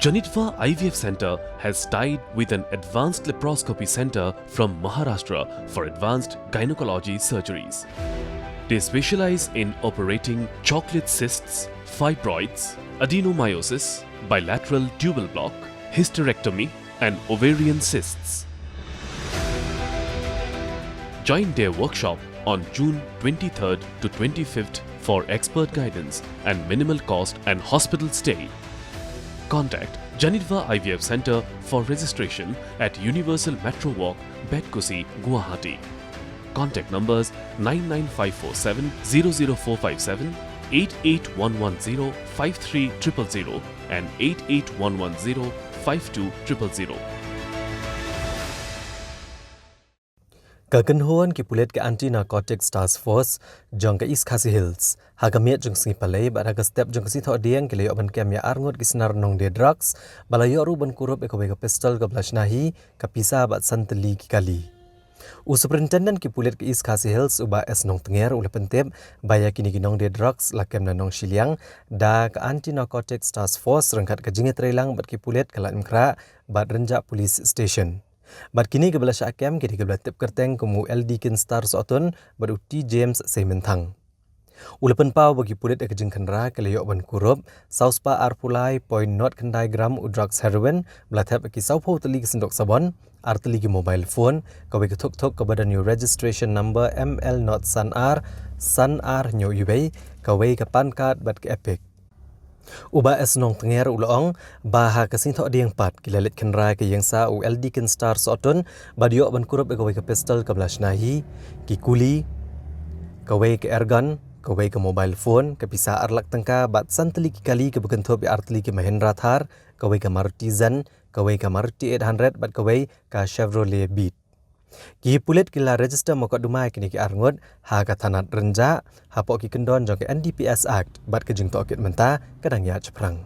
Janitva IVF Center has tied with an advanced laparoscopy center from Maharashtra for advanced gynecology surgeries. They specialize in operating chocolate cysts, fibroids, adenomyosis, bilateral tubal block, hysterectomy and ovarian cysts. Join their workshop on June 23rd to 25th for expert guidance and minimal cost and hospital stay. Contact Janitva IVF Center for registration at Universal Metro Walk, Bedkusi, Guwahati. Contact numbers 99547 00457, 88110 53000 and 88110 52000. Kaganhuan ki pulet ke anti-narcotics task force jong ke East Khasi Hills. Hagamiat jong singi palay ba haga step jong kasi tho diang ke layo ban kem ya arngot ki sinar nong de drugs balayo ru ban kurup ek ke pistol ke blasnahi ke pisa bat Tylli ki Kali. Superintendent ki pulet ke East Khasi Hills uba es nong tenger ule pentep baya kini ginong de drugs la kem na nong Shillong da ke anti-narcotics task force rengkat ke jinget relang bat ki pulet ke lam kra bat renjak police station. Bat kini ke belas akem ke belas tip kerteng kemu LD kin star sotun beruti James Sementang. Ulepen pau bagi pulit ke jengkenra ke leyok ban Kurup, sauspa arpulai point not kendai gram drugs heroin belatap ki saupo teli ke sendok sabon, arteli ke mobile phone, kawe ke tok ke badan new registration number ML not SANR nyo ubay, kawe ke pan card bat ke epic. Uba es nong tenger ulong baha kasing thok diang pat kilalit kenra ke yang sa ULD kin star sotun badio ban Kurup ke ke pistol ke blasnahi ki Kuli kawe ke airgun kawe ke mobile phone ke pisa arlak tengka bat Tylli ki Kali ke bekentop arteli ke Mahindra Thar kawe ke Maruti Zen kawe ke Maruti 800 bat kawe ke Chevrolet Beat. Ki pulit kila register mokok dumai kini ki arngot ha ka tanat renja ha pok ki kendon jong ke NDPS Act bat ke jing tokit menta kadang ya ceprang.